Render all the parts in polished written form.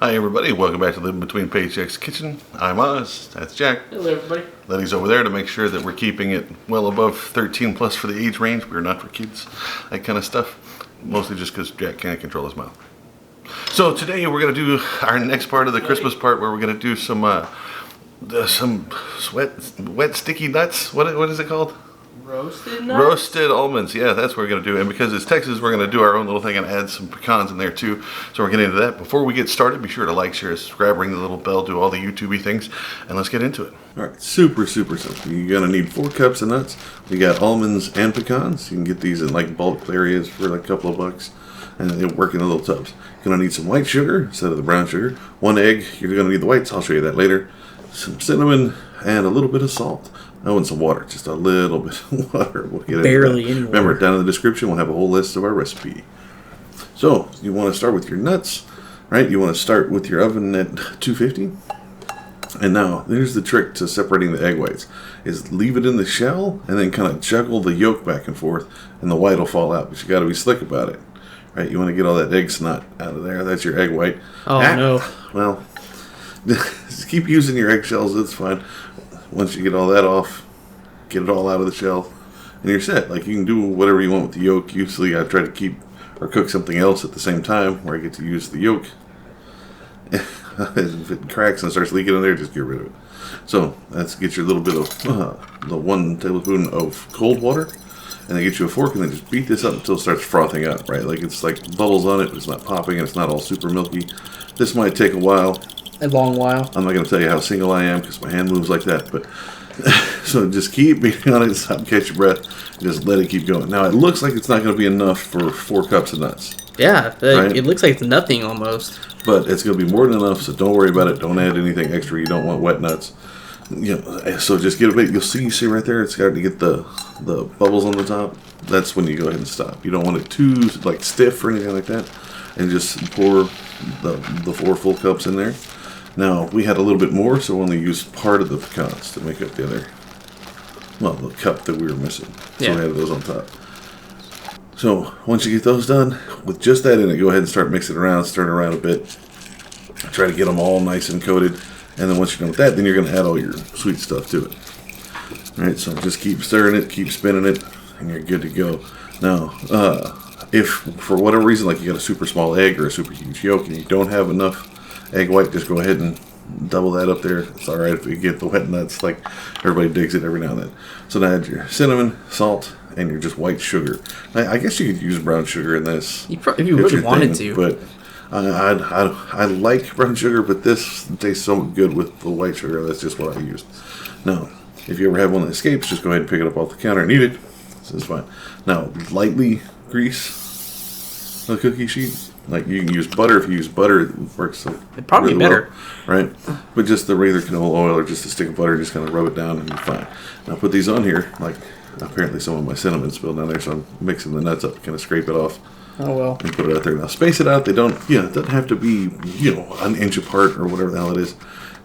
Hi everybody, welcome back to Living Between Paychecks Kitchen. I'm Oz, that's Jack. Hello everybody. Letty's over there to make sure that we're keeping it well above 13 plus for the age range. We're not for kids, that kind of stuff. Mostly just because Jack can't control his mouth. So today we're going to do our next part of the Christmas part where we're going to do some wet sticky nuts. What is it called? Roasted nuts? Roasted almonds, yeah, that's what we're going to do. And because it's Texas, we're going to do our own little thing and add some pecans in there too. So we're getting into that. Before we get started, be sure to like, share, subscribe, ring the little bell, do all the YouTube-y things, and let's get into it. All right, super simple. You're going to need 4 cups of nuts. We got almonds and pecans. You can get these in like bulk areas for like a couple of bucks. And they work in the little tubs. You're going to need some white sugar instead of the brown sugar. 1 egg. You're going to need the whites. I'll show you that later. Some cinnamon and a little bit of salt. Oh, and some water. Just a little bit of water. We'll get barely any water. Remember, down in the description, we'll have a whole list of our recipe. So, you want to start with your nuts, right? You want to start with your oven at 250. And now, here's the trick to separating the egg whites. Is leave it in the shell and then kind of juggle the yolk back and forth and the white will fall out. But you got to be slick about it. Right, you want to get all that egg snot out of there. That's your egg white. Oh, no. Well, just keep using your eggshells. It's fine. Once you get all that off, get it all out of the shell, and you're set. Like, you can do whatever you want with the yolk. Usually, I try to keep or cook something else at the same time where I get to use the yolk. If it cracks and starts leaking in there, just get rid of it. So, let's get your little bit of the 1 tablespoon of cold water. And then get you a fork and then just beat this up until it starts frothing up, right? Like it's like bubbles on it, but it's not popping and it's not all super milky. This might take a while. A long while. I'm not going to tell you how single I am because my hand moves like that. But so just keep beating on it, stop, catch your breath, and just let it keep going. Now it looks like it's not going to be enough for 4 cups of nuts. Yeah, right? It looks like it's nothing almost. But it's going to be more than enough, so don't worry about it. Don't add anything extra. You don't want wet nuts. You know, so just get a bit. You'll see right there. It's starting to get the bubbles on the top. That's when you go ahead and stop. You don't want it too like stiff or anything like that. And just pour the 4 full cups in there. Now we had a little bit more, so we only used part of the pecans to make up the other. Well, the cup that we were missing. So we had those on top. So once you get those done, with just that in it, go ahead and start mixing around, stir it around a bit. Try to get them all nice and coated. And then once you're done with that, then you're going to add all your sweet stuff to it. Alright, so just keep stirring it, keep spinning it, and you're good to go. Now, if for whatever reason, like you got a super small egg or a super huge yolk and you don't have enough egg white, just go ahead and double that up there. It's alright if you get the wet nuts, like everybody digs it every now and then. So now add your cinnamon, salt, and your just white sugar. I guess you could use brown sugar in this. If you really wanted to. But I like brown sugar, but this tastes so good with the white sugar. That's just what I used. Now, if you ever have one that escapes, just go ahead and pick it up off the counter and eat it. This is fine. Now, lightly grease the cookie sheet. Like, you can use butter. If you use butter, it works It'd probably really be better. well, right? But just the regular canola oil or just a stick of butter, just kind of rub it down and you're fine. Now, put these on here. Like, apparently some of my cinnamon spilled down there, so I'm mixing the nuts up to kind of scrape it off. Oh well. And put it out there. Now space it out. They don't, it doesn't have to be, an inch apart or whatever the hell it is.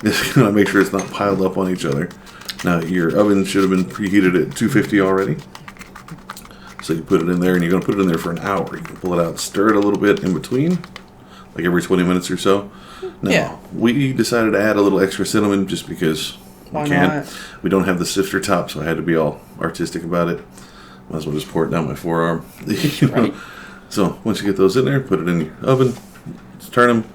Just gonna make sure it's not piled up on each other. Now your oven should have been preheated at 250 already. So you put it in there and you're gonna put it in there for an hour. You can pull it out, stir it a little bit in between, like every 20 minutes or so. Now we decided to add a little extra cinnamon just because we can. Not? We don't have the sifter top, so I had to be all artistic about it. Might as well just pour it down my forearm. Right. So once you get those in there, put it in your oven, turn them,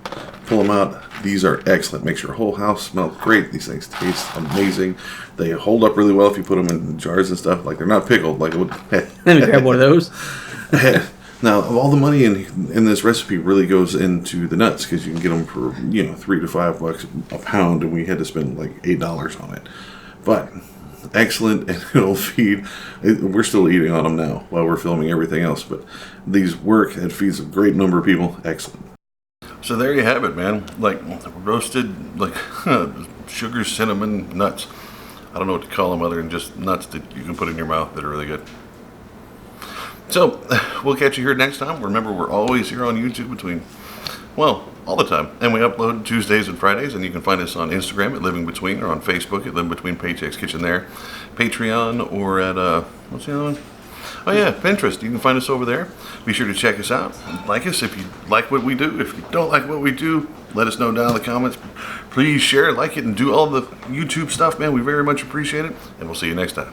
pull them out. These are excellent. Makes your whole house smell great. These things taste amazing. They hold up really well if you put them in jars and stuff. Like, they're not pickled. Like, let me grab one of those. Now, all the money in this recipe really goes into the nuts because you can get them for $3 to $5 a pound, and we had to spend like $8 on it. But excellent, and it'll feed. We're still eating on them now while we're filming everything else, but these work. It feeds a great number of people. Excellent. So there you have it, man. Like roasted, like sugar, cinnamon, nuts. I don't know what to call them other than just nuts that you can put in your mouth that are really good. So we'll catch you here next time. Remember, we're always here on YouTube all the time. And we upload Tuesdays and Fridays, and you can find us on Instagram at Living Between, or on Facebook at Living Between Paychecks Kitchen there, Patreon, or at, what's the other one? Oh yeah, Pinterest. You can find us over there. Be sure to check us out. Like us if you like what we do. If you don't like what we do, let us know down in the comments. Please share, like it, and do all the YouTube stuff, man. We very much appreciate it. And we'll see you next time.